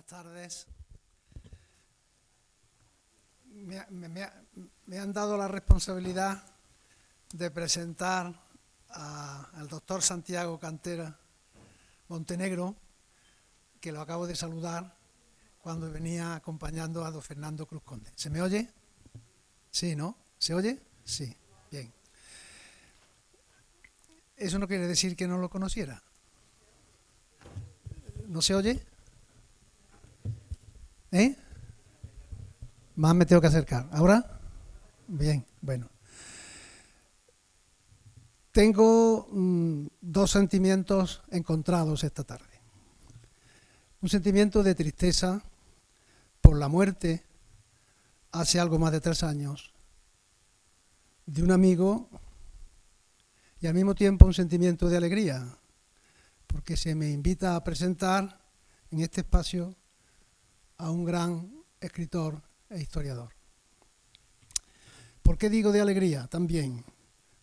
Buenas tardes. Me han dado la responsabilidad de presentar al doctor Santiago Cantera Montenegro, que lo acabo de saludar cuando venía acompañando a don Fernando Cruz Conde. ¿Se me oye? Sí, ¿no? ¿Se oye? Sí, bien. Eso no quiere decir que no lo conociera. ¿No se oye? ¿Eh? Más me tengo que acercar. ¿Ahora? Bien, bueno. Tengo dos sentimientos encontrados esta tarde. Un sentimiento de tristeza por la muerte, hace algo más de 3 años, de un amigo, y al mismo tiempo un sentimiento de alegría, porque se me invita a presentar en este espacio a un gran escritor e historiador. ¿Por qué digo de alegría? También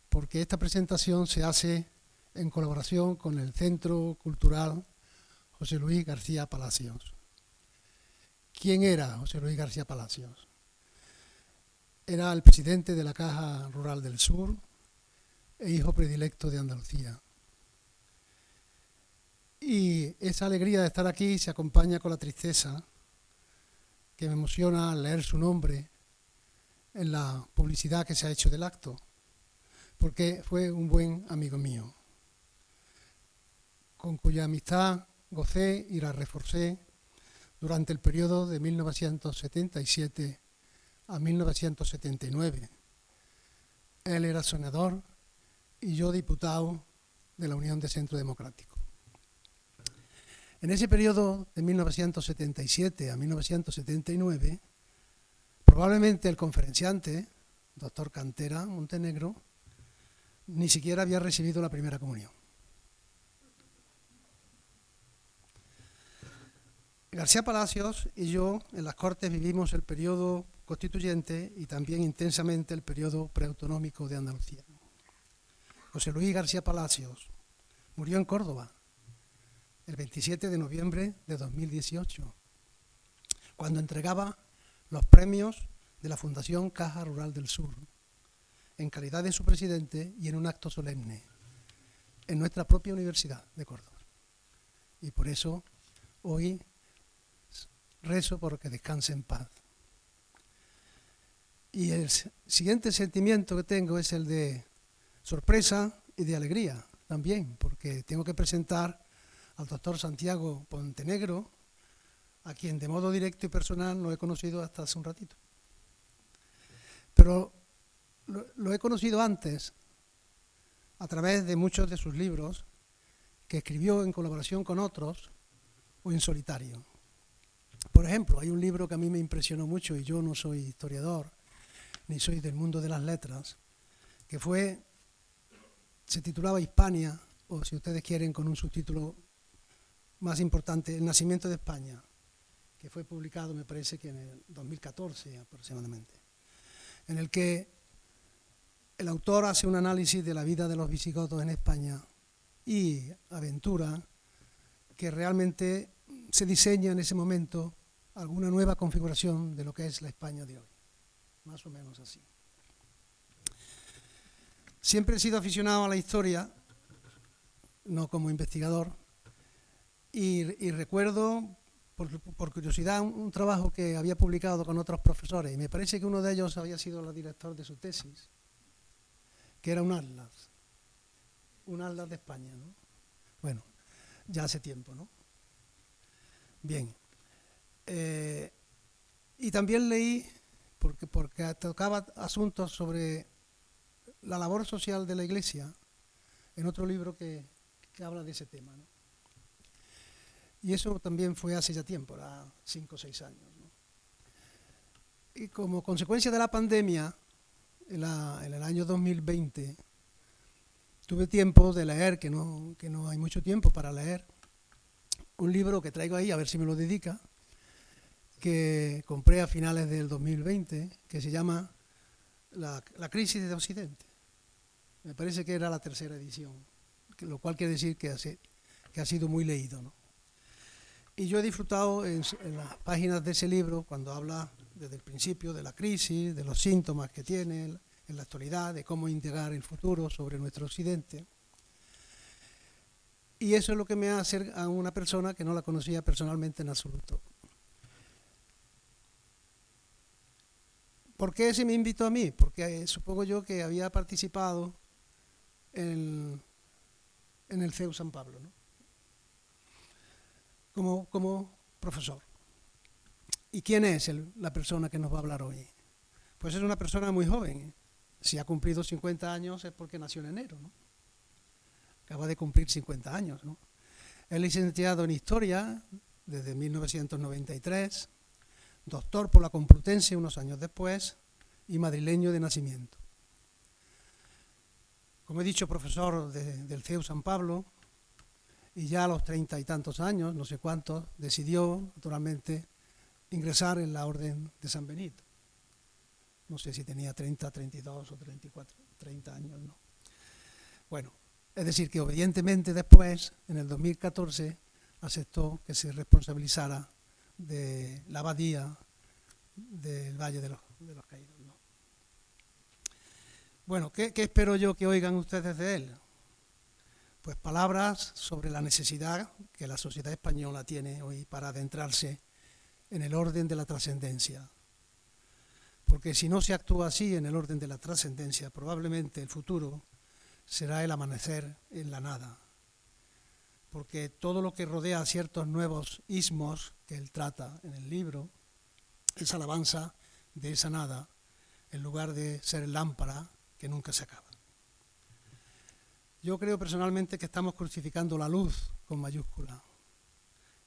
porque esta presentación se hace en colaboración con el Centro Cultural José Luis García Palacios. ¿Quién era José Luis García Palacios? Era el presidente de la Caja Rural del Sur e hijo predilecto de Andalucía. Y esa alegría de estar aquí se acompaña con la tristeza que me emociona al leer su nombre en la publicidad que se ha hecho del acto, porque fue un buen amigo mío, con cuya amistad gocé y la reforcé durante el periodo de 1977 a 1979. Él era senador y yo diputado de la Unión de Centro Democrático. En ese periodo de 1977 a 1979, probablemente el conferenciante, doctor Cantera Montenegro, ni siquiera había recibido la primera comunión. García Palacios y yo en las Cortes vivimos el periodo constituyente y también intensamente el periodo preautonómico de Andalucía. José Luis García Palacios murió en Córdoba el 27 de noviembre de 2018, cuando entregaba los premios de la Fundación Caja Rural del Sur, en calidad de su presidente y en un acto solemne, en nuestra propia Universidad de Córdoba. Y por eso hoy rezo por que descanse en paz. Y el siguiente sentimiento que tengo es el de sorpresa y de alegría también, porque tengo que presentar al doctor Santiago Montenegro, a quien de modo directo y personal no he conocido hasta hace un ratito. Pero lo he conocido antes a través de muchos de sus libros que escribió en colaboración con otros o en solitario. Por ejemplo, hay un libro que a mí me impresionó mucho, y yo no soy historiador ni soy del mundo de las letras, que se titulaba Hispania, o si ustedes quieren con un subtítulo más importante, El nacimiento de España, que fue publicado, me parece que en el 2014 aproximadamente, en el que el autor hace un análisis de la vida de los visigodos en España y aventura que realmente se diseña en ese momento alguna nueva configuración de lo que es la España de hoy, más o menos así. Siempre he sido aficionado a la historia, no como investigador, y recuerdo, por curiosidad, un trabajo que había publicado con otros profesores, y me parece que uno de ellos había sido el director de su tesis, que era un atlas de España, ¿no? Bueno, ya hace tiempo, ¿no? Bien. Y también leí, porque tocaba asuntos sobre la labor social de la Iglesia, en otro libro que habla de ese tema, ¿no? Y eso también fue hace ya tiempo, era 5 o 6 años, ¿no? Y como consecuencia de la pandemia, en el año 2020, tuve tiempo de leer, que no hay mucho tiempo para leer, un libro que traigo ahí, a ver si me lo dedica, que compré a finales del 2020, que se llama La crisis de Occidente. Me parece que era la 3ª edición, lo cual quiere decir que ha sido muy leído, ¿no? Y yo he disfrutado en las páginas de ese libro, cuando habla desde el principio de la crisis, de los síntomas que tiene en la actualidad, de cómo integrar el futuro sobre nuestro occidente. Y eso es lo que me hace a una persona que no la conocía personalmente en absoluto. ¿Por qué se me invitó a mí? Porque supongo yo que había participado en el CEU San Pablo, ¿no? Como profesor. ¿Y quién es la persona que nos va a hablar hoy? Pues es una persona muy joven. Si ha cumplido 50 años es porque nació en enero, ¿no? Acaba de cumplir 50 años, ¿no? Es licenciado en Historia desde 1993, doctor por la Complutense unos años después y madrileño de nacimiento. Como he dicho, profesor del CEU San Pablo, y ya a los 30 y tantos años, no sé cuántos, decidió, naturalmente, ingresar en la Orden de San Benito. No sé si tenía 30, 32 o 34, 30 años, ¿no? Bueno, es decir, que obedientemente después, en el 2014, aceptó que se responsabilizara de la abadía del Valle de los Caídos, ¿no? Bueno, ¿qué espero yo que oigan ustedes de él? Pues palabras sobre la necesidad que la sociedad española tiene hoy para adentrarse en el orden de la trascendencia. Porque si no se actúa así en el orden de la trascendencia, probablemente el futuro será el amanecer en la nada. Porque todo lo que rodea a ciertos nuevos ismos que él trata en el libro es alabanza de esa nada, en lugar de ser lámpara que nunca se acaba. Yo creo personalmente que estamos crucificando la luz con mayúscula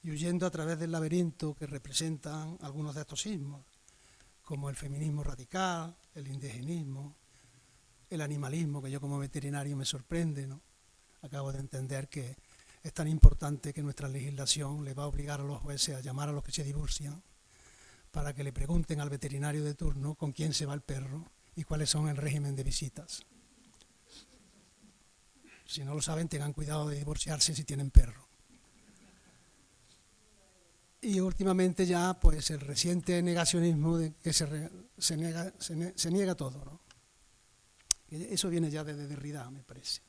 y huyendo a través del laberinto que representan algunos de estos ismos, como el feminismo radical, el indigenismo, el animalismo, que yo como veterinario me sorprende, ¿no? Acabo de entender que es tan importante que nuestra legislación le va a obligar a los jueces a llamar a los que se divorcian para que le pregunten al veterinario de turno con quién se va el perro y cuáles son el régimen de visitas. Si no lo saben, tengan cuidado de divorciarse si tienen perro. Y últimamente ya, pues el reciente negacionismo de que se niega todo, ¿no? Eso viene ya desde Derrida, me parece.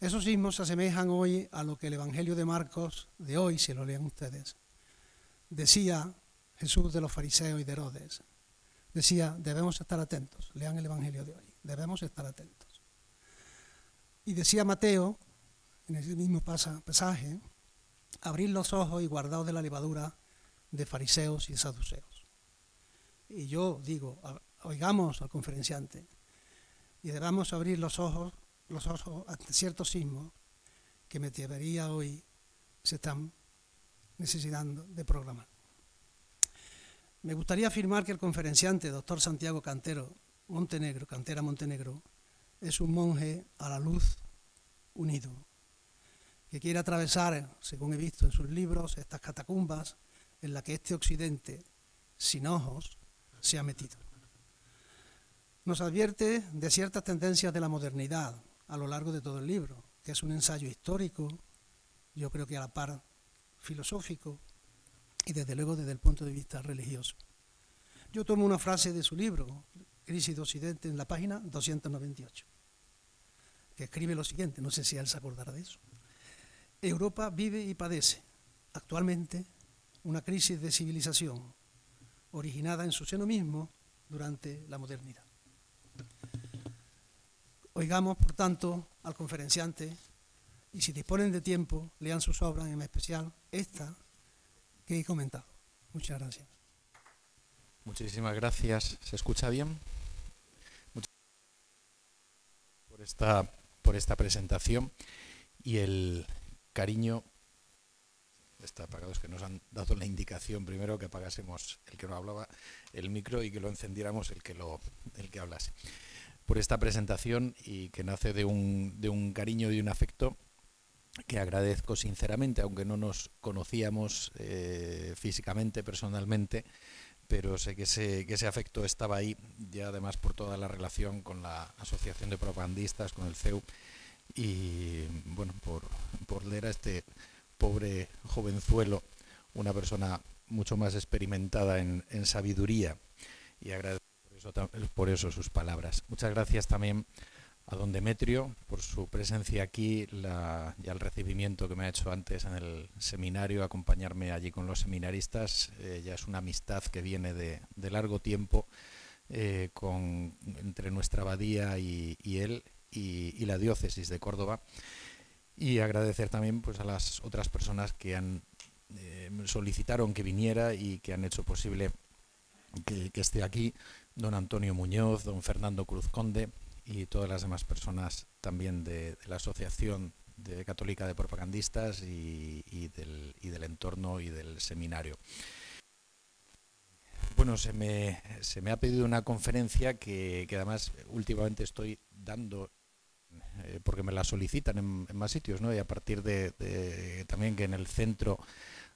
Esos ismos se asemejan hoy a lo que el Evangelio de Marcos de hoy, si lo leen ustedes, decía Jesús de los fariseos y de Herodes. Decía, debemos estar atentos, lean el Evangelio de hoy, debemos estar atentos. Y decía Mateo, en ese mismo pasaje, abrid los ojos y guardaos de la levadura de fariseos y saduceos. Y yo digo, oigamos al conferenciante y debamos abrir los ojos ante ciertos sismos que me debería hoy se están necesitando de programar. Me gustaría afirmar que el conferenciante, doctor Santiago Cantera Montenegro, es un monje a la luz unido, que quiere atravesar, según he visto en sus libros, estas catacumbas en las que este occidente, sin ojos, se ha metido. Nos advierte de ciertas tendencias de la modernidad a lo largo de todo el libro, que es un ensayo histórico, yo creo que a la par filosófico y desde luego desde el punto de vista religioso. Yo tomo una frase de su libro, Crisis de Occidente, en la página 298, que escribe lo siguiente, no sé si él se acordará de eso. Europa vive y padece actualmente una crisis de civilización originada en su seno mismo durante la modernidad. Oigamos, por tanto, al conferenciante y si disponen de tiempo, lean sus obras, en especial esta que he comentado. Muchas gracias. Muchísimas gracias. ¿Se escucha bien? Muchas gracias por esta presentación y el cariño. Está apagado, es que nos han dado la indicación primero que apagásemos el que no hablaba el micro y que lo encendiéramos el que hablase. Por esta presentación y que nace de un cariño y un afecto que agradezco sinceramente, aunque no nos conocíamos físicamente, personalmente, pero sé que ese afecto estaba ahí, ya además por toda la relación con la Asociación de Propagandistas, con el CEU, y bueno, por leer a este pobre jovenzuelo, una persona mucho más experimentada en sabiduría, y agradezco por eso sus palabras. Muchas gracias también a don Demetrio por su presencia aquí y al recibimiento que me ha hecho antes en el seminario, acompañarme allí con los seminaristas. Ya es una amistad que viene de largo tiempo entre nuestra abadía y él y la diócesis de Córdoba. Y agradecer también pues a las otras personas que solicitaron que viniera y que han hecho posible que esté aquí: don Antonio Muñoz, don Fernando Cruz Conde y todas las demás personas también de la Asociación Católica de Propagandistas y del entorno y del seminario. Bueno, se me ha pedido una conferencia que además últimamente estoy dando, porque me la solicitan en más sitios, ¿no? Y a partir de también que en el centro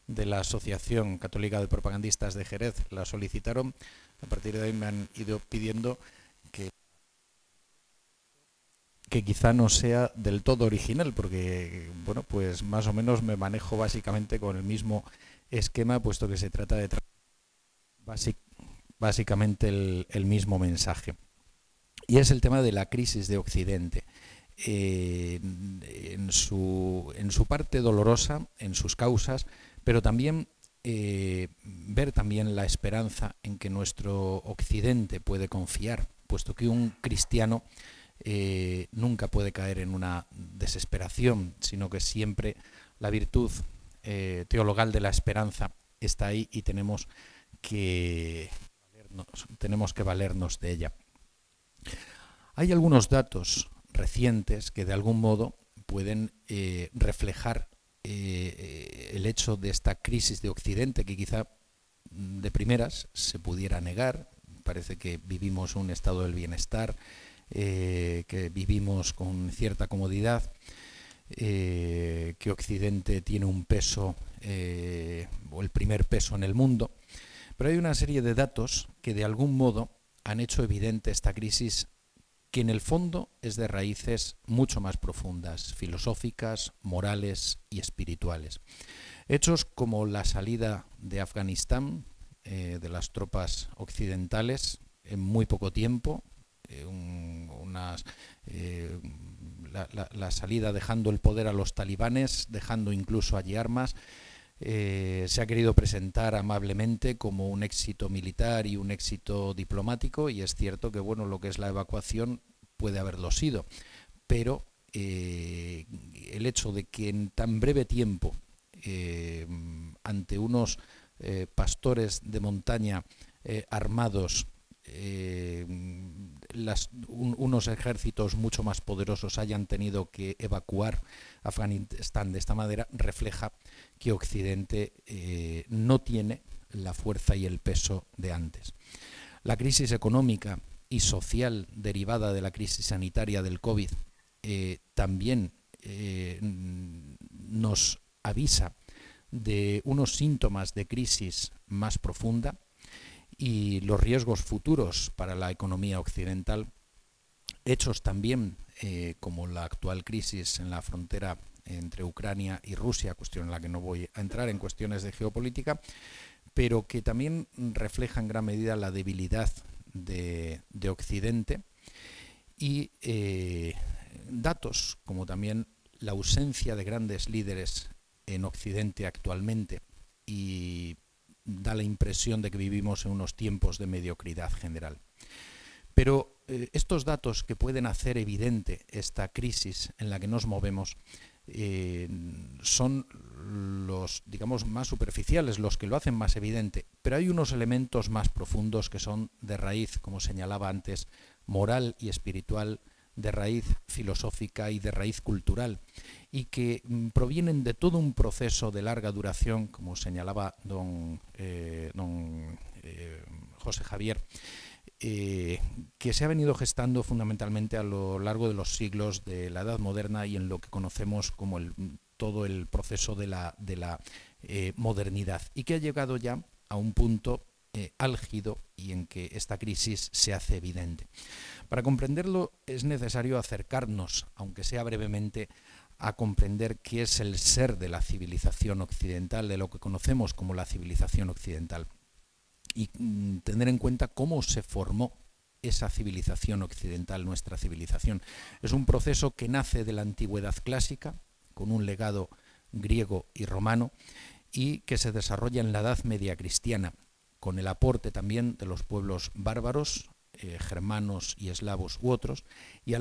de la Asociación Católica de Propagandistas de Jerez la solicitaron, a partir de ahí me han ido pidiendo que quizá no sea del todo original, porque bueno, pues más o menos me manejo básicamente con el mismo esquema, puesto que se trata de básicamente el mismo mensaje. Y es el tema de la crisis de Occidente. En su parte dolorosa, en sus causas, pero también ver también la esperanza en que nuestro Occidente puede confiar, puesto que un cristiano nunca puede caer en una desesperación, sino que siempre la virtud teologal de la esperanza está ahí y tenemos que valernos de ella. Hay algunos datos recientes que de algún modo pueden reflejar el hecho de esta crisis de Occidente, que quizá de primeras se pudiera negar. Parece que vivimos un estado del bienestar, que vivimos con cierta comodidad, que Occidente tiene un peso, o el primer peso en el mundo. Pero hay una serie de datos que de algún modo han hecho evidente esta crisis, que en el fondo es de raíces mucho más profundas, filosóficas, morales y espirituales. Hechos como la salida de Afganistán, de las tropas occidentales, en muy poco tiempo, la salida dejando el poder a los talibanes, dejando incluso allí armas. Se ha querido presentar amablemente como un éxito militar y un éxito diplomático, y es cierto que bueno, lo que es la evacuación puede haberlo sido, pero el hecho de que en tan breve tiempo, ante unos pastores de montaña armados, unos ejércitos mucho más poderosos hayan tenido que evacuar Afganistán de esta manera, refleja que Occidente no tiene la fuerza y el peso de antes. La crisis económica y social derivada de la crisis sanitaria del COVID también nos avisa de unos síntomas de crisis más profunda y los riesgos futuros para la economía occidental, hechos también como la actual crisis en la frontera entre Ucrania y Rusia, cuestión en la que no voy a entrar en cuestiones de geopolítica, pero que también refleja en gran medida la debilidad de Occidente, y datos como también la ausencia de grandes líderes en Occidente actualmente, y da la impresión de que vivimos en unos tiempos de mediocridad general. Pero estos datos que pueden hacer evidente esta crisis en la que nos movemos son los, digamos, más superficiales, los que lo hacen más evidente, pero hay unos elementos más profundos que son de raíz, como señalaba antes, moral y espiritual, de raíz filosófica y de raíz cultural, y que provienen de todo un proceso de larga duración, como señalaba don José Javier, que se ha venido gestando fundamentalmente a lo largo de los siglos de la Edad Moderna y en lo que conocemos como todo el proceso de la modernidad, y que ha llegado ya a un punto álgido y en que esta crisis se hace evidente. Para comprenderlo es necesario acercarnos, aunque sea brevemente, a comprender qué es el ser de la civilización occidental, de lo que conocemos como la civilización occidental, y tener en cuenta cómo se formó esa civilización occidental, nuestra civilización. Es un proceso que nace de la antigüedad clásica, con un legado griego y romano, y que se desarrolla en la Edad Media cristiana, con el aporte también de los pueblos bárbaros, germanos y eslavos u otros, y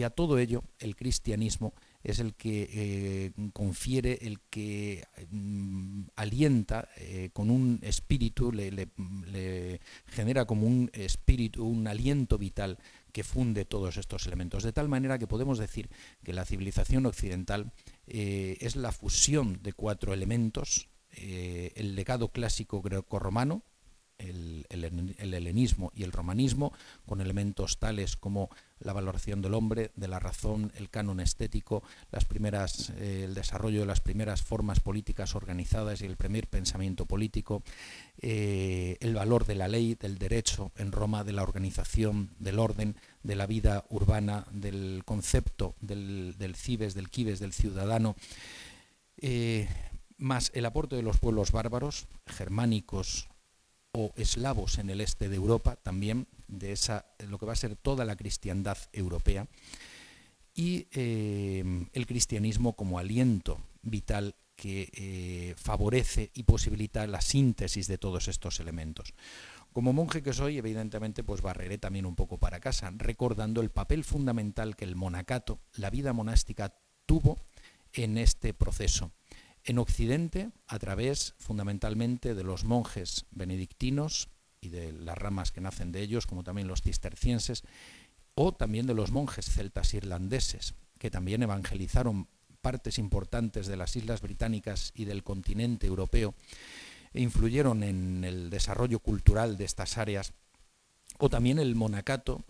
a todo ello el cristianismo es el que confiere, el que alienta con un espíritu, le genera como un espíritu, un aliento vital que funde todos estos elementos. De tal manera que podemos decir que la civilización occidental es la fusión de 4 elementos: el legado clásico grecorromano, el helenismo y el romanismo, con elementos tales como la valoración del hombre, de la razón, el canon estético, el desarrollo de las primeras formas políticas organizadas y el primer pensamiento político, el valor de la ley, del derecho en Roma, de la organización, del orden, de la vida urbana, del concepto del cives, del quives, del ciudadano, más el aporte de los pueblos bárbaros, germánicos o eslavos en el este de Europa, también de lo que va a ser toda la cristiandad europea, y el cristianismo como aliento vital que favorece y posibilita la síntesis de todos estos elementos. Como monje que soy, evidentemente, pues barreré también un poco para casa, recordando el papel fundamental que el monacato, la vida monástica, tuvo en este proceso. En Occidente, a través fundamentalmente de los monjes benedictinos y de las ramas que nacen de ellos, como también los cistercienses, o también de los monjes celtas irlandeses, que también evangelizaron partes importantes de las islas británicas y del continente europeo, e influyeron en el desarrollo cultural de estas áreas, o también el monacato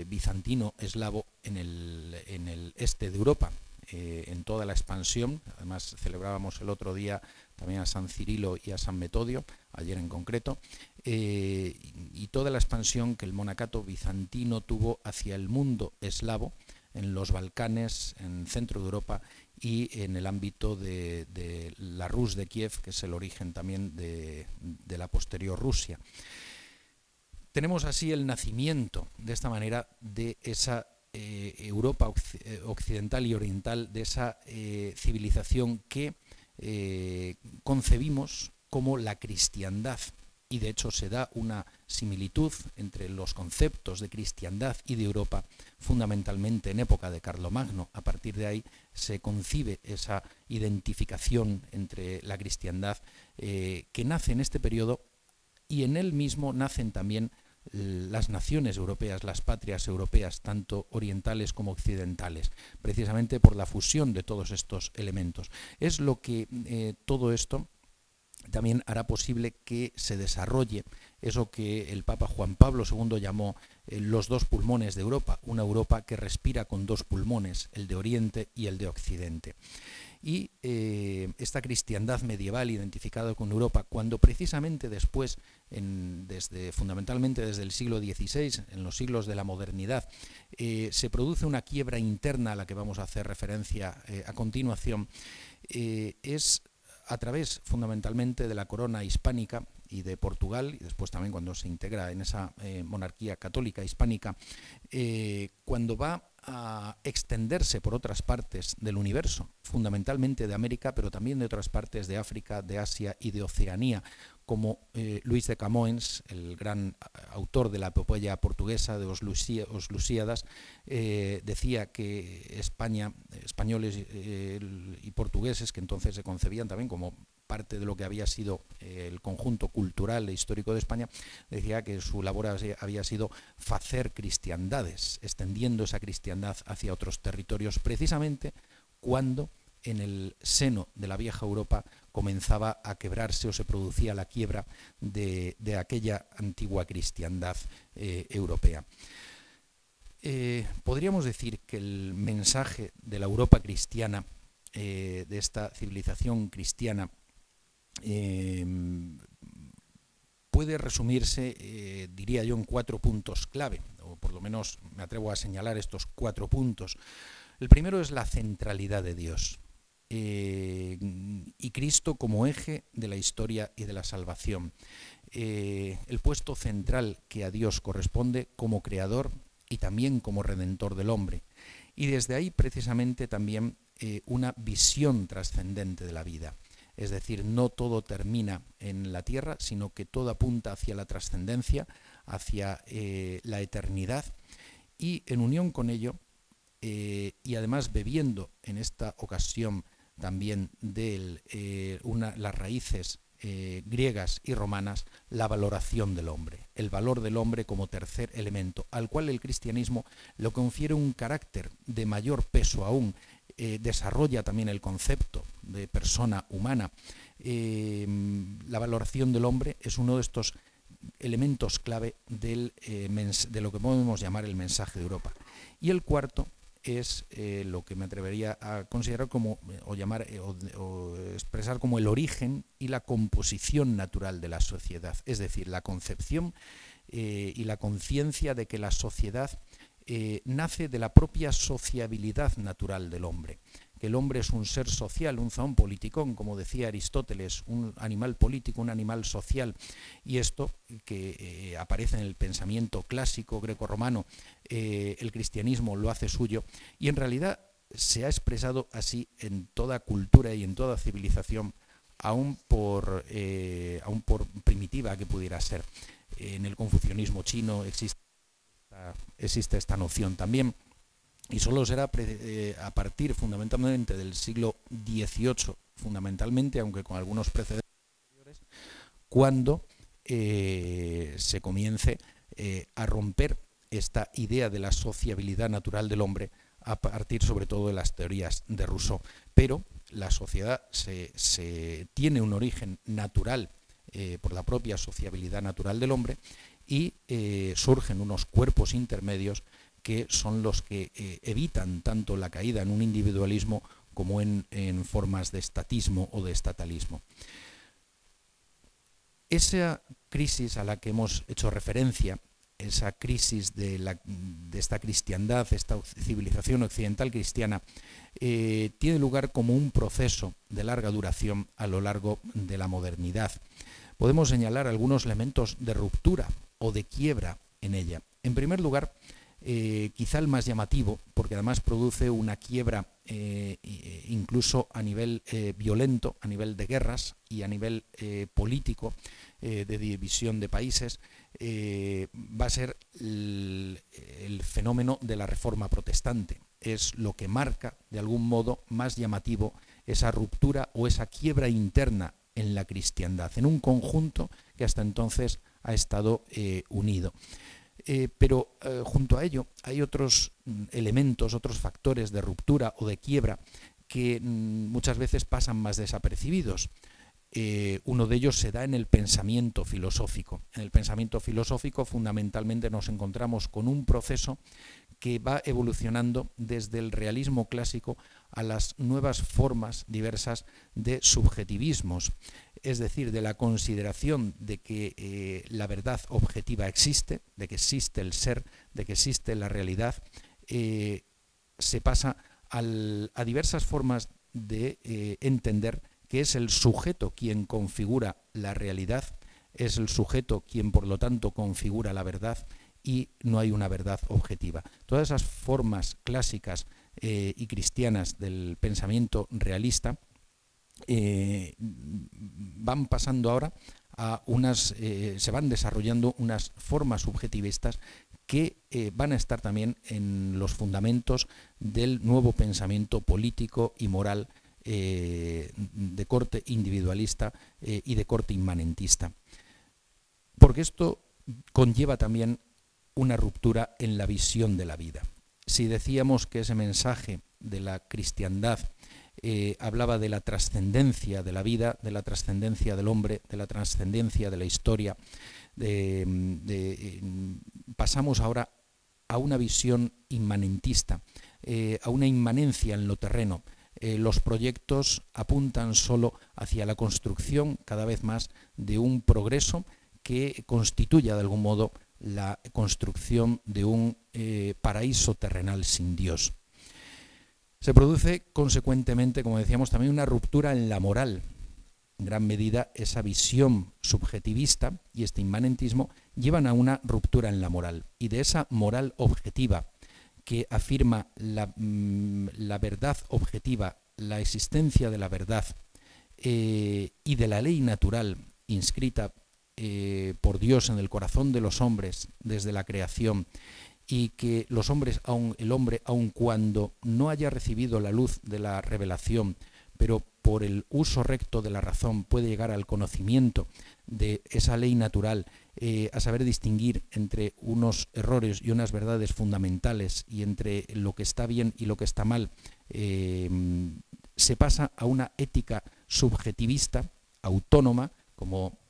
bizantino eslavo en el este de Europa, en toda la expansión. Además celebrábamos el otro día también a San Cirilo y a San Metodio, ayer en concreto, y toda la expansión que el monacato bizantino tuvo hacia el mundo eslavo, en los Balcanes, en centro de Europa y en el ámbito de la Rus de Kiev, que es el origen también de la posterior Rusia. Tenemos así el nacimiento, de esta manera, de esa Europa occidental y oriental, de esa civilización que concebimos como la cristiandad, y de hecho se da una similitud entre los conceptos de cristiandad y de Europa fundamentalmente en época de Carlomagno. A partir de ahí se concibe esa identificación entre la cristiandad que nace en este periodo, y en él mismo nacen también las naciones europeas, las patrias europeas, tanto orientales como occidentales, precisamente por la fusión de todos estos elementos. Es lo que todo esto también hará posible que se desarrolle eso que el Papa Juan Pablo II llamó los 2 pulmones de Europa, una Europa que respira con 2 pulmones, el de Oriente y el de Occidente. Y esta cristiandad medieval identificada con Europa, cuando precisamente después, fundamentalmente desde el siglo XVI, en los siglos de la modernidad, se produce una quiebra interna a la que vamos a hacer referencia a continuación, es a través fundamentalmente de la corona hispánica y de Portugal, y después también cuando se integra en esa monarquía católica hispánica, cuando va a extenderse por otras partes del universo, fundamentalmente de América, pero también de otras partes de África, de Asia y de Oceanía, como Luis de Camões, el gran autor de la epopeya portuguesa de Os Lusíadas, decía que españoles y portugueses, que entonces se concebían también como parte de lo que había sido el conjunto cultural e histórico de España, decía que su labor había sido facer cristiandades, extendiendo esa cristiandad hacia otros territorios, precisamente cuando en el seno de la vieja Europa comenzaba a quebrarse o se producía la quiebra de aquella antigua cristiandad europea. Podríamos decir que el mensaje de la Europa cristiana, de esta civilización cristiana, puede resumirse, diría yo, en 4 puntos clave, o por lo menos me atrevo a señalar estos 4 puntos. El primero es la centralidad de Dios y Cristo como eje de la historia y de la salvación. El puesto central que a Dios corresponde como creador y también como redentor del hombre. Y desde ahí precisamente también una visión trascendente de la vida. Es decir, no todo termina en la tierra, sino que todo apunta hacia la trascendencia, hacia la eternidad, y en unión con ello, y además bebiendo en esta ocasión también de las raíces griegas y romanas, la valoración del hombre, el valor del hombre como tercer elemento, al cual el cristianismo le confiere un carácter de mayor peso aún, desarrolla también el concepto de persona humana. La valoración del hombre es uno de estos elementos clave de lo que podemos llamar el mensaje de Europa. Y el cuarto es lo que me atrevería a considerar como, o expresar como el origen y la composición natural de la sociedad, es decir, la concepción y la conciencia de que la sociedad nace de la propia sociabilidad natural del hombre, que el hombre es un ser social, un zoon politikon, como decía Aristóteles, un animal político, un animal social, y esto que aparece en el pensamiento clásico grecorromano, el cristianismo lo hace suyo, y en realidad se ha expresado así en toda cultura y en toda civilización, aún por primitiva que pudiera ser. En el confucianismo chino existe esta noción también, y solo será a partir fundamentalmente del siglo XVIII, fundamentalmente, aunque con algunos precedentes anteriores, cuando se comience a romper esta idea de la sociabilidad natural del hombre a partir sobre todo de las teorías de Rousseau. Pero la sociedad tiene un origen natural por la propia sociabilidad natural del hombre, y surgen unos cuerpos intermedios que son los que evitan tanto la caída en un individualismo como en formas de estatismo o de estatalismo. Esa crisis a la que hemos hecho referencia, esa crisis de esta cristiandad, esta civilización occidental cristiana, tiene lugar como un proceso de larga duración a lo largo de la modernidad. Podemos señalar algunos elementos de ruptura o de quiebra en ella. En primer lugar, quizá el más llamativo, porque además produce una quiebra incluso a nivel violento, a nivel de guerras y a nivel político, de división de países, va a ser el fenómeno de la Reforma Protestante. Es lo que marca, de algún modo, más llamativo esa ruptura o esa quiebra interna en la cristiandad, en un conjunto que hasta entonces ha estado unido. Pero junto a ello hay otros elementos, otros factores de ruptura o de quiebra que muchas veces pasan más desapercibidos. Uno de ellos se da en el pensamiento filosófico. En el pensamiento filosófico fundamentalmente nos encontramos con un proceso que va evolucionando desde el realismo clásico a las nuevas formas diversas de subjetivismos, es decir, de la consideración de que la verdad objetiva existe, de que existe el ser, de que existe la realidad, se pasa a diversas formas de entender que es el sujeto quien configura la realidad, es el sujeto quien por lo tanto configura la verdad, y no hay una verdad objetiva. Todas esas formas clásicas y cristianas del pensamiento realista van pasando ahora a se van desarrollando unas formas subjetivistas que van a estar también en los fundamentos del nuevo pensamiento político y moral de corte individualista y de corte inmanentista. Porque esto conlleva también una ruptura en la visión de la vida. Si decíamos que ese mensaje de la cristiandad hablaba de la trascendencia de la vida, de la trascendencia del hombre, de la trascendencia de la historia, pasamos ahora a una visión inmanentista, a una inmanencia en lo terreno. Los proyectos apuntan solo hacia la construcción cada vez más de un progreso que constituya de algún modo la construcción de un paraíso terrenal sin Dios. Se produce consecuentemente, como decíamos, también una ruptura en la moral. En gran medida, esa visión subjetivista y este inmanentismo llevan a una ruptura en la moral. Y de esa moral objetiva que afirma la verdad objetiva, la existencia de la verdad y de la ley natural inscrita por Dios en el corazón de los hombres desde la creación, y que el hombre, aun cuando no haya recibido la luz de la revelación, pero por el uso recto de la razón puede llegar al conocimiento de esa ley natural, a saber distinguir entre unos errores y unas verdades fundamentales y entre lo que está bien y lo que está mal, se pasa a una ética subjetivista, autónoma, como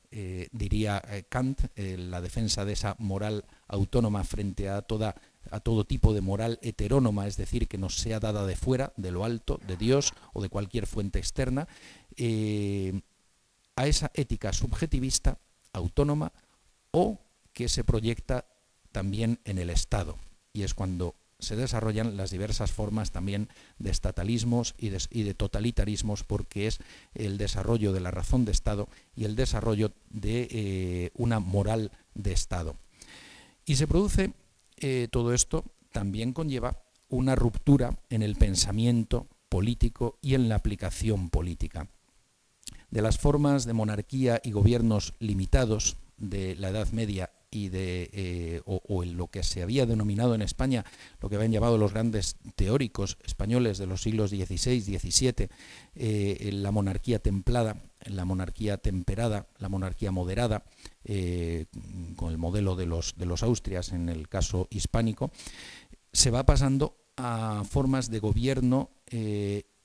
diría Kant, la defensa de esa moral autónoma frente a todo tipo de moral heterónoma, es decir, que nos sea dada de fuera, de lo alto, de Dios o de cualquier fuente externa, a esa ética subjetivista, autónoma, o que se proyecta también en el Estado. Y es cuando se desarrollan las diversas formas también de estatalismos y de totalitarismos, porque es el desarrollo de la razón de Estado y el desarrollo de una moral de Estado. Y se produce todo esto, también conlleva una ruptura en el pensamiento político y en la aplicación política. De las formas de monarquía y gobiernos limitados de la Edad Media y o en lo que se había denominado en España, lo que habían llamado los grandes teóricos españoles de los siglos XVI, XVII, la monarquía templada, la monarquía temperada, la monarquía moderada, con el modelo de los Austrias en el caso hispánico, se va pasando a formas de gobierno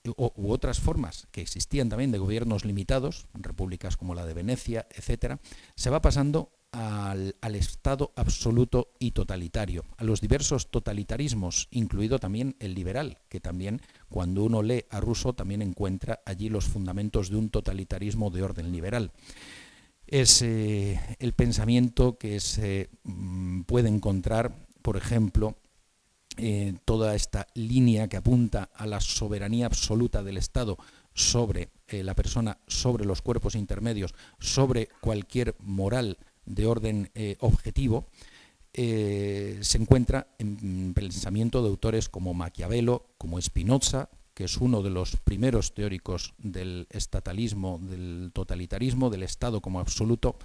u otras formas que existían también de gobiernos limitados, repúblicas como la de Venecia, etcétera. Se va pasando al Estado absoluto y totalitario, a los diversos totalitarismos, incluido también el liberal, que también, cuando uno lee a Rousseau, también encuentra allí los fundamentos de un totalitarismo de orden liberal. Es el pensamiento que se puede encontrar, por ejemplo, toda esta línea que apunta a la soberanía absoluta del Estado sobre la persona, sobre los cuerpos intermedios, sobre cualquier moral de orden objetivo, se encuentra en pensamiento de autores como Maquiavelo, como Spinoza, que es uno de los primeros teóricos del estatalismo, del totalitarismo, del Estado como absoluto,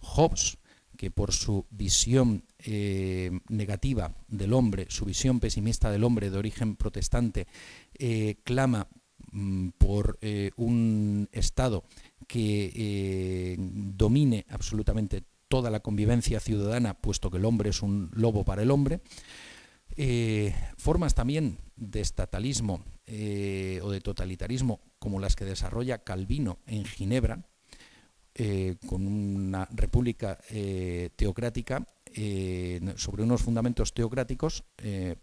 Hobbes, que por su visión negativa del hombre, su visión pesimista del hombre de origen protestante, clama por un Estado que domine absolutamente toda la convivencia ciudadana, puesto que el hombre es un lobo para el hombre. Formas también de estatalismo o de totalitarismo, como las que desarrolla Calvino en Ginebra, con una república teocrática sobre unos fundamentos teocráticos,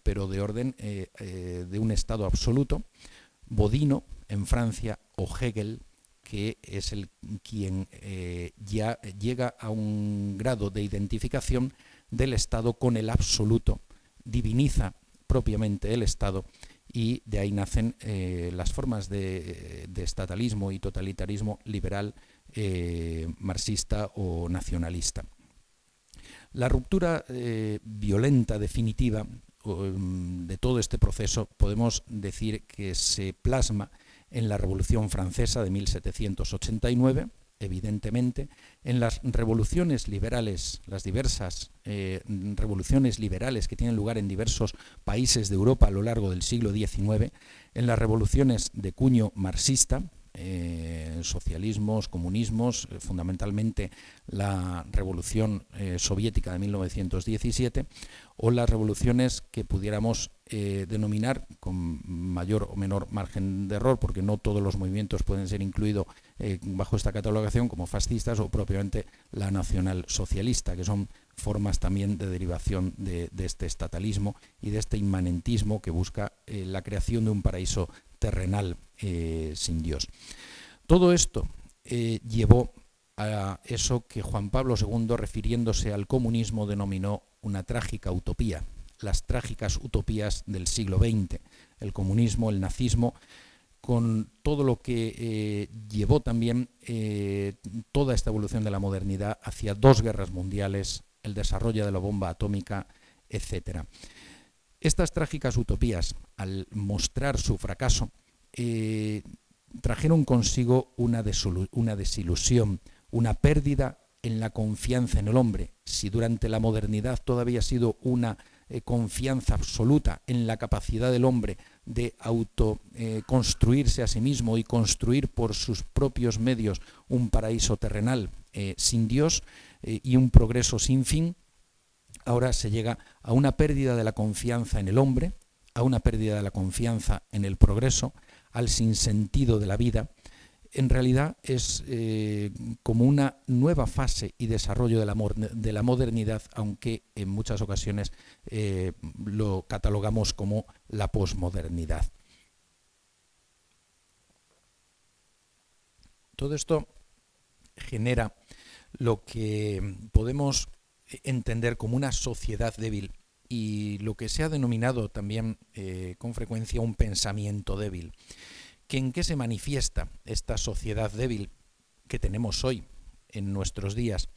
pero de orden de un Estado absoluto. Bodino en Francia, o Hegel, que es quien ya llega a un grado de identificación del Estado con el absoluto, diviniza propiamente el Estado, y de ahí nacen las formas de estatalismo y totalitarismo liberal, marxista o nacionalista. La ruptura violenta definitiva de todo este proceso podemos decir que se plasma en la Revolución Francesa de 1789, evidentemente, en las revoluciones liberales, las diversas revoluciones liberales que tienen lugar en diversos países de Europa a lo largo del siglo XIX, en las revoluciones de cuño marxista, socialismos, comunismos, fundamentalmente la revolución soviética de 1917, o las revoluciones que pudiéramos denominar, con mayor o menor margen de error, porque no todos los movimientos pueden ser incluidos bajo esta catalogación, como fascistas, o propiamente la nacionalsocialista, que son formas también de derivación de este estatalismo y de este inmanentismo que busca la creación de un paraíso terrenal sin Dios. Todo esto llevó a eso que Juan Pablo II, refiriéndose al comunismo, denominó una trágica utopía, las trágicas utopías del siglo XX, el comunismo, el nazismo, con todo lo que llevó también toda esta evolución de la modernidad hacia 2 guerras mundiales, el desarrollo de la bomba atómica, etc. Estas trágicas utopías, al mostrar su fracaso, trajeron consigo una desilusión, una pérdida en la confianza en el hombre. Si durante la modernidad todavía ha sido una confianza absoluta en la capacidad del hombre de autoconstruirse a sí mismo y construir por sus propios medios un paraíso terrenal sin Dios y un progreso sin fin, ahora se llega a una pérdida de la confianza en el hombre, a una pérdida de la confianza en el progreso, al sinsentido de la vida. En realidad es como una nueva fase y desarrollo de la modernidad, aunque en muchas ocasiones lo catalogamos como la posmodernidad. Todo esto genera lo que podemos entender como una sociedad débil y lo que se ha denominado también con frecuencia un pensamiento débil. ¿En qué se manifiesta esta sociedad débil que tenemos hoy en nuestros días?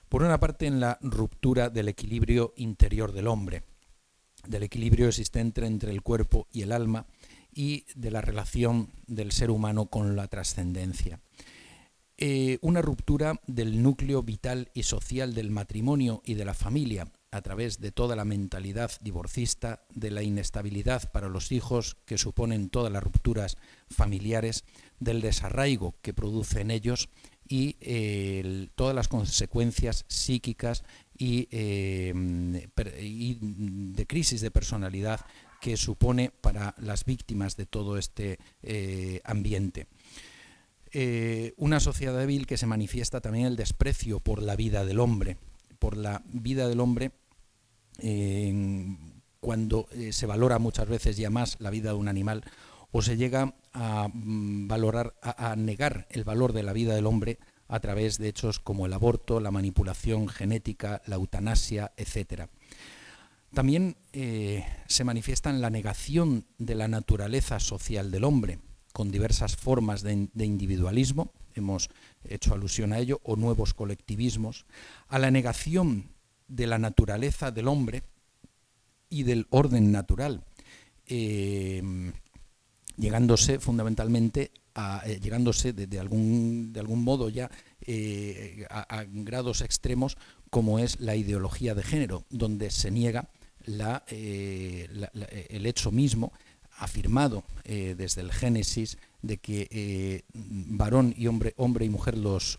Por una parte, en la ruptura del equilibrio interior del hombre, del equilibrio existente entre el cuerpo y el alma y de la relación del ser humano con la trascendencia. Una ruptura del núcleo vital y social del matrimonio y de la familia, a través de toda la mentalidad divorcista, de la inestabilidad para los hijos que suponen todas las rupturas familiares, del desarraigo que produce en ellos y todas las consecuencias psíquicas y de crisis de personalidad que supone para las víctimas de todo este ambiente. Una sociedad débil que se manifiesta también el desprecio por la vida del hombre, cuando se valora muchas veces ya más la vida de un animal o se llega a negar el valor de la vida del hombre a través de hechos como el aborto, la manipulación genética, la eutanasia, etc. También se manifiesta en la negación de la naturaleza social del hombre, con diversas formas de individualismo, hemos hecho alusión a ello, o nuevos colectivismos, a la negación de la naturaleza del hombre y del orden natural, llegándose fundamentalmente de algún modo ya a grados extremos, como es la ideología de género, donde se niega el hecho mismo afirmado desde el Génesis de que varón y hombre y mujer los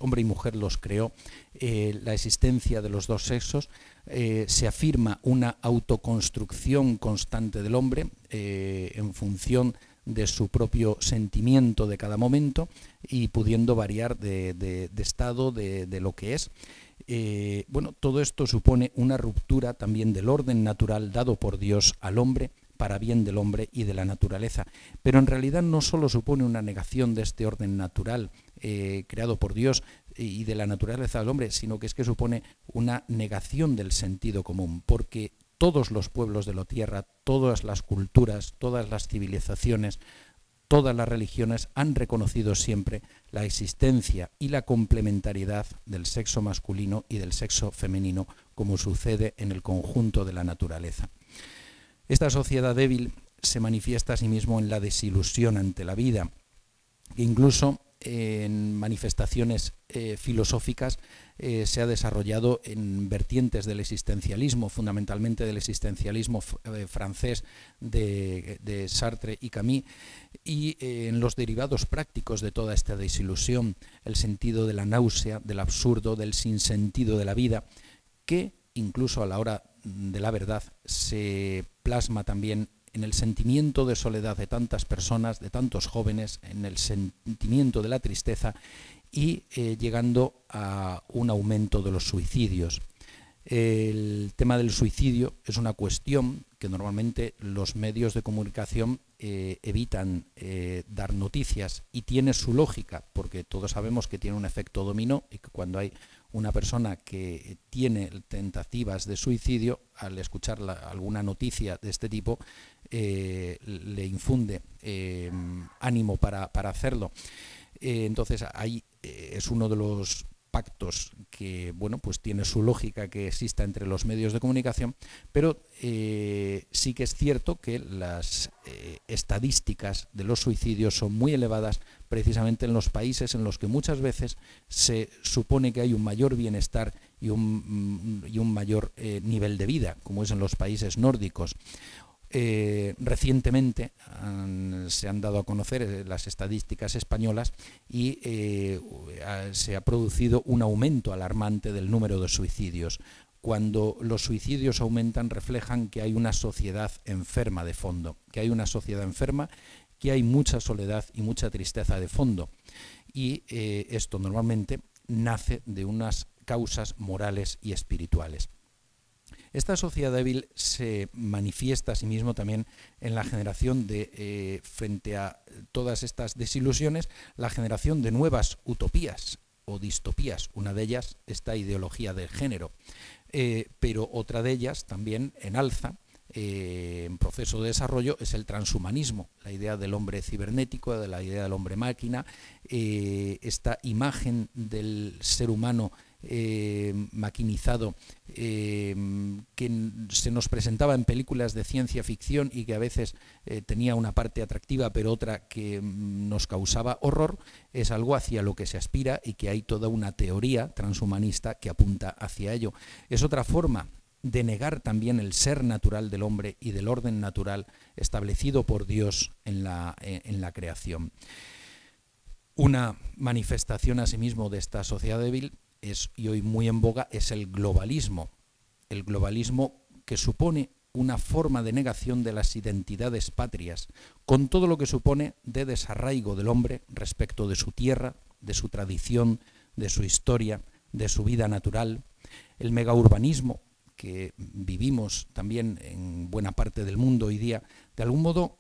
creó, la existencia de los 2 sexos, se afirma una autoconstrucción constante del hombre en función de su propio sentimiento de cada momento y pudiendo variar de estado de lo que es. Todo esto supone una ruptura también del orden natural dado por Dios al hombre, para bien del hombre y de la naturaleza. Pero en realidad no solo supone una negación de este orden natural creado por Dios y de la naturaleza del hombre, sino que es que supone una negación del sentido común, porque todos los pueblos de la tierra, todas las culturas, todas las civilizaciones, todas las religiones han reconocido siempre la existencia y la complementariedad del sexo masculino y del sexo femenino, como sucede en el conjunto de la naturaleza. Esta sociedad débil se manifiesta asimismo en la desilusión ante la vida, que incluso en manifestaciones filosóficas se ha desarrollado en vertientes del existencialismo, fundamentalmente del existencialismo francés de Sartre y Camus, y en los derivados prácticos de toda esta desilusión, el sentido de la náusea, del absurdo, del sinsentido de la vida, que incluso a la hora de la verdad se plasma también en el sentimiento de soledad de tantas personas, de tantos jóvenes, en el sentimiento de la tristeza y llegando a un aumento de los suicidios. El tema del suicidio es una cuestión que normalmente los medios de comunicación evitan dar noticias, y tiene su lógica, porque todos sabemos que tiene un efecto dominó y que cuando hay una persona que tiene tentativas de suicidio, al escuchar alguna noticia de este tipo, le infunde ánimo para hacerlo. Entonces ahí es uno de los pactos que, bueno, pues tiene su lógica que exista entre los medios de comunicación, pero sí que es cierto que las estadísticas de los suicidios son muy elevadas precisamente en los países en los que muchas veces se supone que hay un mayor bienestar y un mayor nivel de vida, como es en los países nórdicos. Recientemente se han dado a conocer las estadísticas españolas y se ha producido un aumento alarmante del número de suicidios. Cuando los suicidios aumentan, reflejan que hay una sociedad enferma de fondo, que hay una sociedad enferma, que hay mucha soledad y mucha tristeza de fondo. Y esto normalmente nace de unas causas morales y espirituales. Esta sociedad débil se manifiesta a sí mismo también en la generación de, frente a todas estas desilusiones, la generación de nuevas utopías o distopías. Una de ellas, esta ideología del género, pero otra de ellas también en alza, en proceso de desarrollo, es el transhumanismo, la idea del hombre cibernético, de la idea del hombre máquina, esta imagen del ser humano maquinizado que se nos presentaba en películas de ciencia ficción y que a veces tenía una parte atractiva pero otra que nos causaba horror, es algo hacia lo que se aspira y que hay toda una teoría transhumanista que apunta hacia ello. Es otra forma de negar también el ser natural del hombre y del orden natural establecido por Dios en la creación. Una manifestación asimismo de esta sociedad débil y hoy muy en boga es el globalismo que supone una forma de negación de las identidades patrias, con todo lo que supone de desarraigo del hombre respecto de su tierra, de su tradición, de su historia, de su vida natural. El megaurbanismo que vivimos también en buena parte del mundo hoy día, de algún modo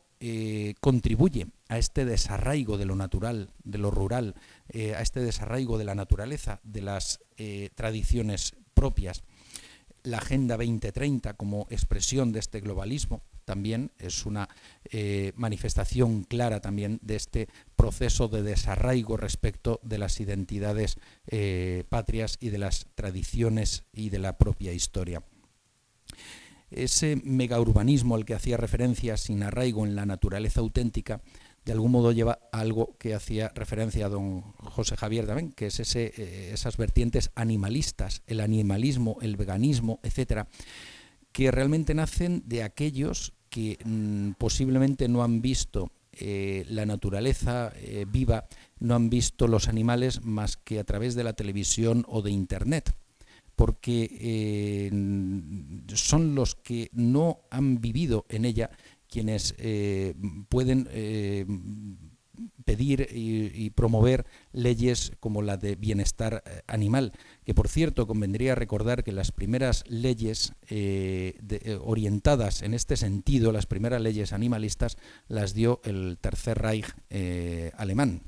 contribuye a este desarraigo de lo natural, de lo rural, a este desarraigo de la naturaleza, de las tradiciones propias. La Agenda 2030 como expresión de este globalismo también es una manifestación clara también de este proceso de desarraigo respecto de las identidades patrias y de las tradiciones y de la propia historia. Ese megaurbanismo al que hacía referencia sin arraigo en la naturaleza auténtica, de algún modo lleva a algo que hacía referencia a don José Javier también, que es esas vertientes animalistas, el animalismo, el veganismo, etcétera, que realmente nacen de aquellos que posiblemente no han visto la naturaleza viva, no han visto los animales más que a través de la televisión o de Internet, porque son los que no han vivido en ella quienes pueden pedir y promover leyes como la de bienestar animal, que por cierto convendría recordar que las primeras leyes orientadas en este sentido, las primeras leyes animalistas, las dio el Tercer Reich alemán.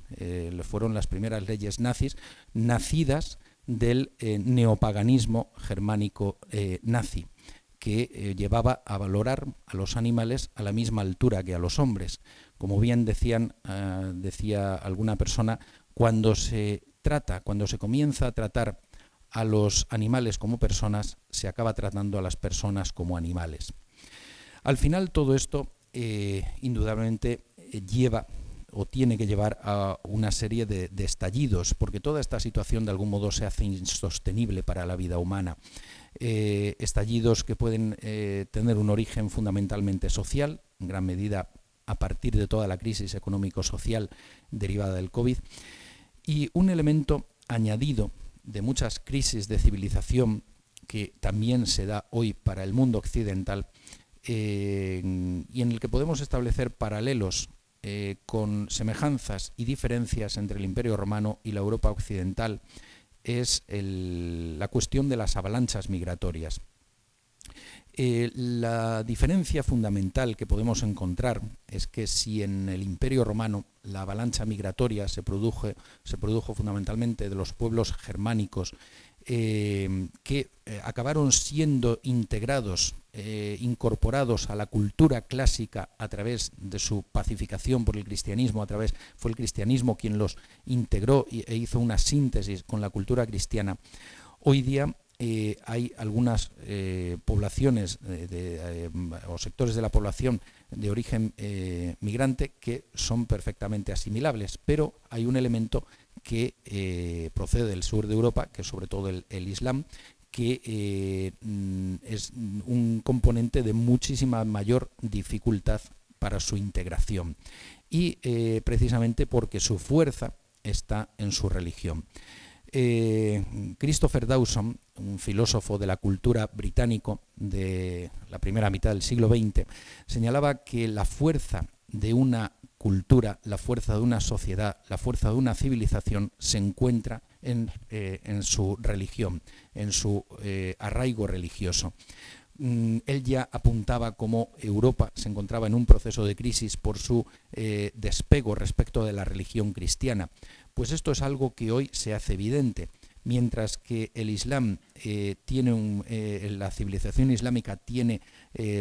Fueron las primeras leyes nazis, nacidas del neopaganismo germánico nazi, que llevaba a valorar a los animales a la misma altura que a los hombres. Como bien decía alguna persona, cuando se comienza a tratar a los animales como personas, se acaba tratando a las personas como animales. Al final todo esto indudablemente lleva o tiene que llevar a una serie de estallidos, porque toda esta situación de algún modo se hace insostenible para la vida humana. Estallidos que pueden tener un origen fundamentalmente social, en gran medida a partir de toda la crisis económico-social derivada del COVID, y un elemento añadido de muchas crisis de civilización que también se da hoy para el mundo occidental, y en el que podemos establecer paralelos con semejanzas y diferencias entre el Imperio Romano y la Europa occidental, es la cuestión de las avalanchas migratorias. La diferencia fundamental que podemos encontrar es que si en el Imperio Romano la avalancha migratoria se produjo fundamentalmente de los pueblos germánicos que acabaron siendo integrados, incorporados a la cultura clásica a través de su pacificación por el cristianismo, fue el cristianismo quien los integró e hizo una síntesis con la cultura cristiana. Hoy día hay algunas poblaciones o sectores de la población de origen migrante que son perfectamente asimilables, pero hay un elemento que procede del sur de Europa, que es sobre todo el Islam, que es un componente de muchísima mayor dificultad para su integración y precisamente porque su fuerza está en su religión. Christopher Dawson, un filósofo de la cultura británico de la primera mitad del siglo XX, señalaba que la fuerza de una cultura, la fuerza de una sociedad, la fuerza de una civilización se encuentra en su religión, en su arraigo religioso. Él ya apuntaba cómo Europa se encontraba en un proceso de crisis por su despego respecto de la religión cristiana. Pues esto es algo que hoy se hace evidente. Mientras que el Islam la civilización islámica tiene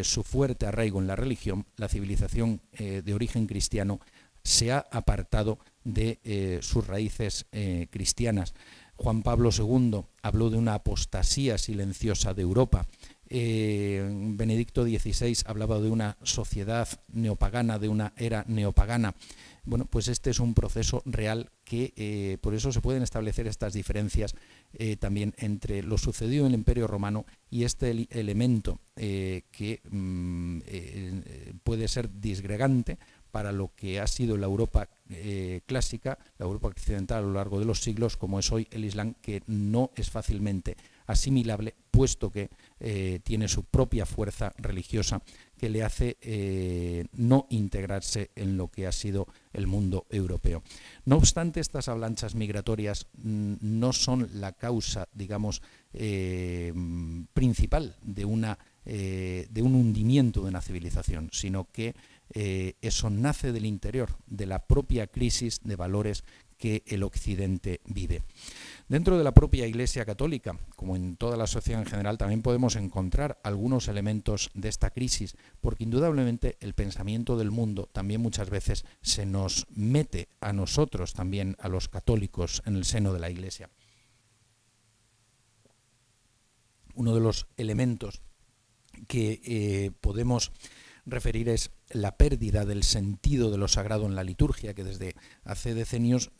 su fuerte arraigo en la religión, la civilización de origen cristiano se ha apartado de sus raíces cristianas. Juan Pablo II habló de una apostasía silenciosa de Europa. Benedicto XVI hablaba de una sociedad neopagana, de una era neopagana. Bueno, pues este es un proceso real que por eso se pueden establecer estas diferencias también entre lo sucedido en el Imperio Romano y este elemento que puede ser disgregante para lo que ha sido la Europa clásica, la Europa occidental a lo largo de los siglos, como es hoy el Islam, que no es fácilmente asimilable, puesto que tiene su propia fuerza religiosa que le hace no integrarse en lo que ha sido el mundo europeo. No obstante, estas avalanchas migratorias no son la causa, digamos, principal de un hundimiento de una civilización, sino que eso nace del interior, de la propia crisis de valores que el Occidente vive. Dentro de la propia Iglesia Católica, como en toda la sociedad en general, también podemos encontrar algunos elementos de esta crisis, porque indudablemente el pensamiento del mundo también muchas veces se nos mete a nosotros, también a los católicos, en el seno de la Iglesia. Uno de los elementos que podemos referir es la pérdida del sentido de lo sagrado en la liturgia, que desde hace decenios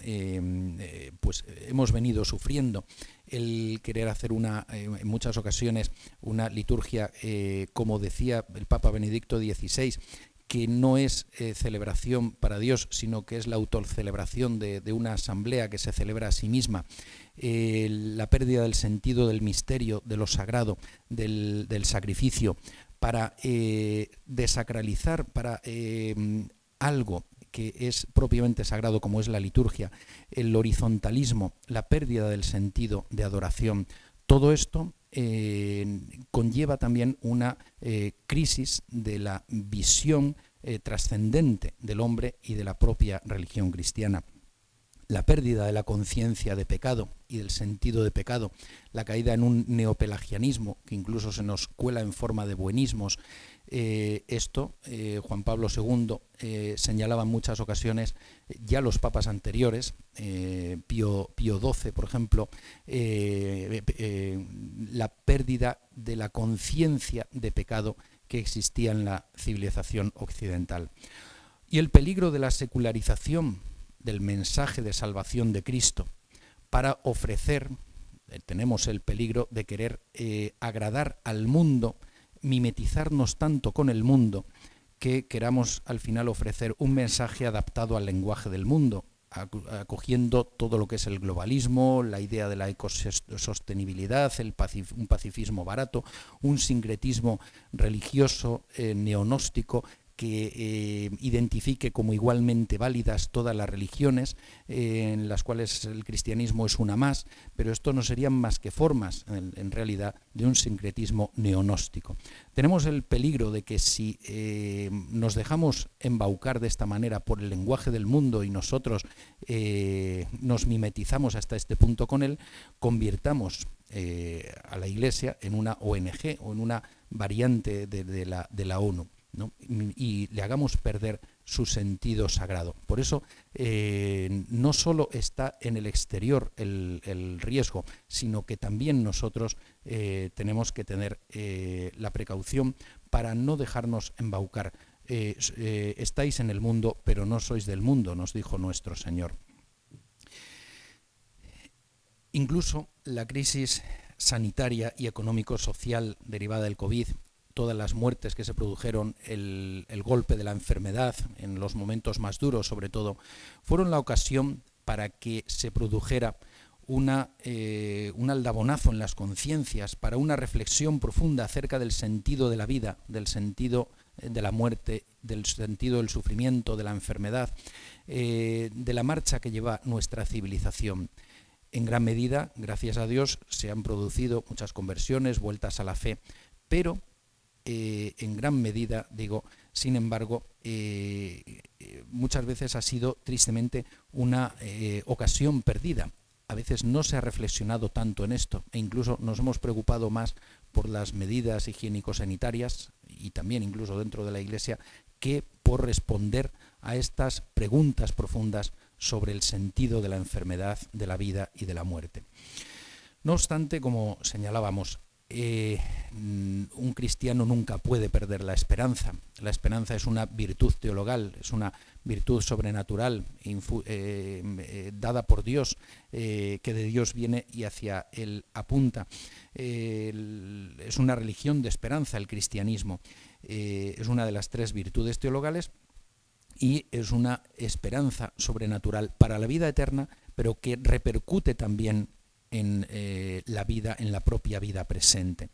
pues hemos venido sufriendo. El querer hacer en muchas ocasiones una liturgia, como decía el Papa Benedicto XVI, que no es celebración para Dios, sino que es la autocelebración de una asamblea que se celebra a sí misma. La pérdida del sentido del misterio, de lo sagrado, del sacrificio, para desacralizar, para algo que es propiamente sagrado como es la liturgia, el horizontalismo, la pérdida del sentido de adoración. Todo esto conlleva también una crisis de la visión trascendente del hombre y de la propia religión cristiana. La pérdida de la conciencia de pecado y del sentido de pecado, la caída en un neopelagianismo que incluso se nos cuela en forma de buenismos. Juan Pablo II señalaba en muchas ocasiones, ya los papas anteriores, Pío XII, por ejemplo, la pérdida de la conciencia de pecado que existía en la civilización occidental. Y el peligro de la secularización del mensaje de salvación de Cristo para ofrecer, tenemos el peligro de querer agradar al mundo, mimetizarnos tanto con el mundo, que queramos al final ofrecer un mensaje adaptado al lenguaje del mundo, acogiendo todo lo que es el globalismo, la idea de la ecosostenibilidad, un pacifismo barato, un sincretismo religioso neonóstico que identifique como igualmente válidas todas las religiones, en las cuales el cristianismo es una más, pero esto no serían más que formas, en realidad, de un sincretismo neonóstico. Tenemos el peligro de que si nos dejamos embaucar de esta manera por el lenguaje del mundo y nosotros nos mimetizamos hasta este punto con él, convirtamos a la Iglesia en una ONG o en una variante de la ONU, ¿no? Y le hagamos perder su sentido sagrado. Por eso no solo está en el exterior el riesgo, sino que también nosotros tenemos que tener la precaución para no dejarnos embaucar. Estáis en el mundo, pero no sois del mundo, nos dijo nuestro Señor. Incluso la crisis sanitaria y económico-social derivada del COVID, todas las muertes que se produjeron, el golpe de la enfermedad en los momentos más duros sobre todo, fueron la ocasión para que se produjera un aldabonazo en las conciencias, para una reflexión profunda acerca del sentido de la vida, del sentido de la muerte, del sentido del sufrimiento, de la enfermedad, de la marcha que lleva nuestra civilización. En gran medida, gracias a Dios, se han producido muchas conversiones, vueltas a la fe, pero en gran medida, digo, sin embargo, muchas veces ha sido tristemente una ocasión perdida. A veces no se ha reflexionado tanto en esto e incluso nos hemos preocupado más por las medidas higiénico-sanitarias y también incluso dentro de la Iglesia que por responder a estas preguntas profundas sobre el sentido de la enfermedad, de la vida y de la muerte. No obstante, como señalábamos, un cristiano nunca puede perder la esperanza. La esperanza es una virtud teologal, es una virtud sobrenatural, dada por Dios, que de Dios viene y hacia Él apunta. Es una religión de esperanza el cristianismo. Es una de las tres virtudes teologales y es una esperanza sobrenatural para la vida eterna, pero que repercute también en la vida, en la propia vida presente.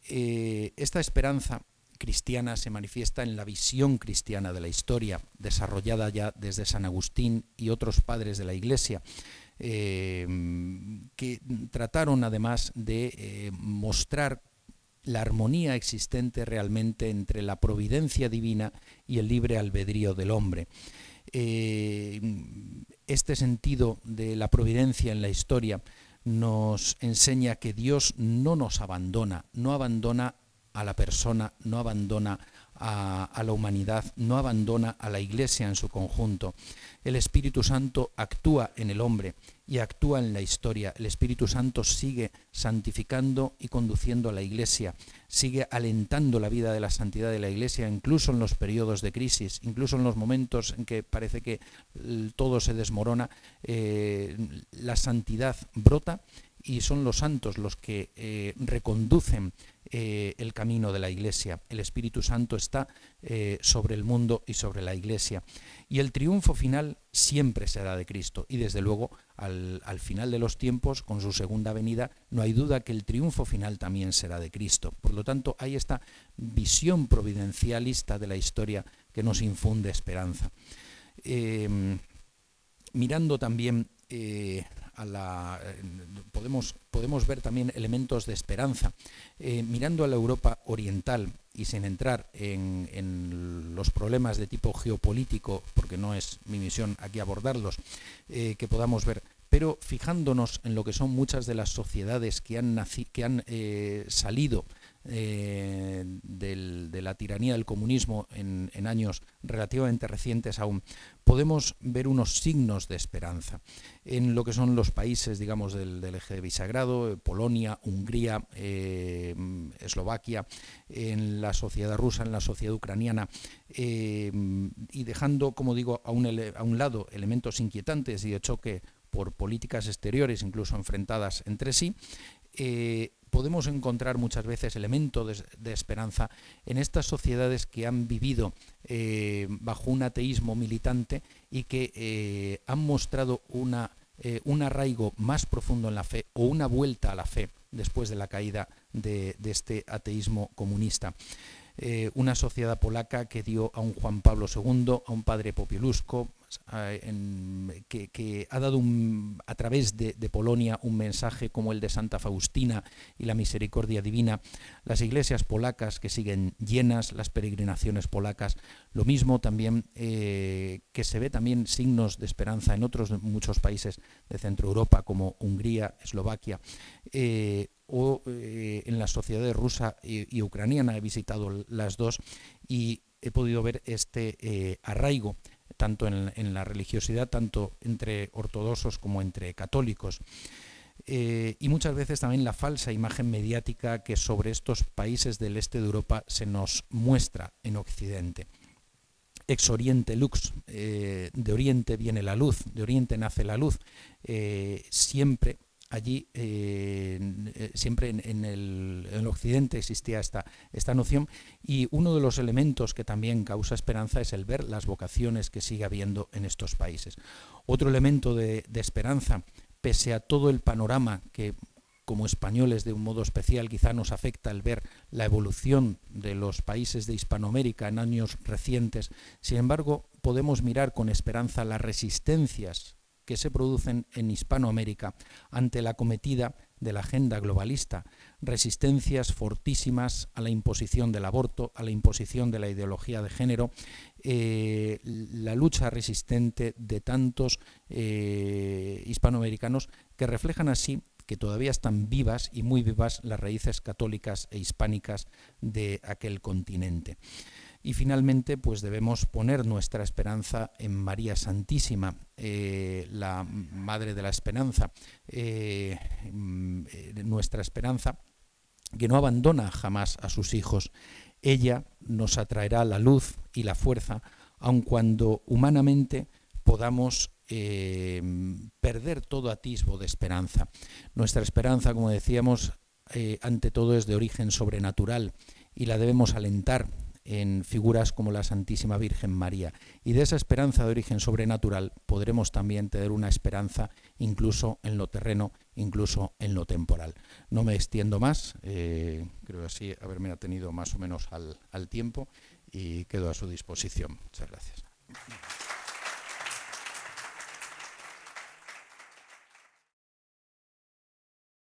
Esta esperanza cristiana se manifiesta en la visión cristiana de la historia, desarrollada ya desde San Agustín y otros padres de la Iglesia, que trataron además de mostrar la armonía existente realmente entre la providencia divina y el libre albedrío del hombre. Este sentido de la providencia en la historia nos enseña que Dios no nos abandona, no abandona a la persona, no abandona a la humanidad, no abandona a la Iglesia en su conjunto. El Espíritu Santo actúa en el hombre y actúa en la historia. El Espíritu Santo sigue santificando y conduciendo a la Iglesia, sigue alentando la vida de la santidad de la Iglesia, incluso en los periodos de crisis, incluso en los momentos en que parece que todo se desmorona, la santidad brota y son los santos los que reconducen el camino de la Iglesia. El Espíritu Santo está sobre el mundo y sobre la Iglesia. Y el triunfo final siempre será de Cristo. Y desde luego, al final de los tiempos, con su segunda venida, no hay duda que el triunfo final también será de Cristo. Por lo tanto, hay esta visión providencialista de la historia que nos infunde esperanza. Mirando también podemos ver también elementos de esperanza. Mirando a la Europa oriental y sin entrar en los problemas de tipo geopolítico, porque no es mi misión aquí abordarlos, que podamos ver, pero fijándonos en lo que son muchas de las sociedades que han salido de la tiranía del comunismo en años relativamente recientes aún, podemos ver unos signos de esperanza en lo que son los países, digamos, del eje de Visegrado, Polonia, Hungría, Eslovaquia, en la sociedad rusa, en la sociedad ucraniana, y dejando, como digo, a un lado elementos inquietantes y de choque por políticas exteriores, incluso enfrentadas entre sí, podemos encontrar muchas veces elementos de esperanza en estas sociedades que han vivido bajo un ateísmo militante y que han mostrado un arraigo más profundo en la fe o una vuelta a la fe después de la caída de este ateísmo comunista. una sociedad polaca que dio a un Juan Pablo II, a un padre Popieluszko, que ha dado a través de Polonia un mensaje como el de Santa Faustina y la misericordia divina, las iglesias polacas que siguen llenas, las peregrinaciones polacas, lo mismo también que se ve también signos de esperanza en otros muchos países de Centro Europa como Hungría, Eslovaquia, o en las sociedades rusa y ucraniana. He visitado las dos y he podido ver este arraigo tanto en la religiosidad, tanto entre ortodoxos como entre católicos. Y muchas veces también la falsa imagen mediática que sobre estos países del este de Europa se nos muestra en Occidente. Ex oriente lux, de oriente viene la luz, de oriente nace la luz. Siempre allí, siempre en el occidente existía esta noción, y uno de los elementos que también causa esperanza es el ver las vocaciones que sigue habiendo en estos países. Otro elemento de esperanza, pese a todo el panorama que como españoles de un modo especial quizá nos afecta el ver la evolución de los países de Hispanoamérica en años recientes, sin embargo podemos mirar con esperanza las resistencias que se producen en Hispanoamérica ante la acometida de la agenda globalista, resistencias fortísimas a la imposición del aborto, a la imposición de la ideología de género, la lucha resistente de tantos hispanoamericanos que reflejan así que todavía están vivas y muy vivas las raíces católicas e hispánicas de aquel continente. Y finalmente, pues debemos poner nuestra esperanza en María Santísima, la Madre de la Esperanza, nuestra esperanza que no abandona jamás a sus hijos. Ella nos atraerá la luz y la fuerza, aun cuando humanamente podamos perder todo atisbo de esperanza. Nuestra esperanza, como decíamos, ante todo es de origen sobrenatural y la debemos alentar en figuras como la Santísima Virgen María. Y de esa esperanza de origen sobrenatural podremos también tener una esperanza incluso en lo terreno, incluso en lo temporal. No me extiendo más, creo así haberme atenido más o menos al tiempo y quedo a su disposición. Muchas gracias.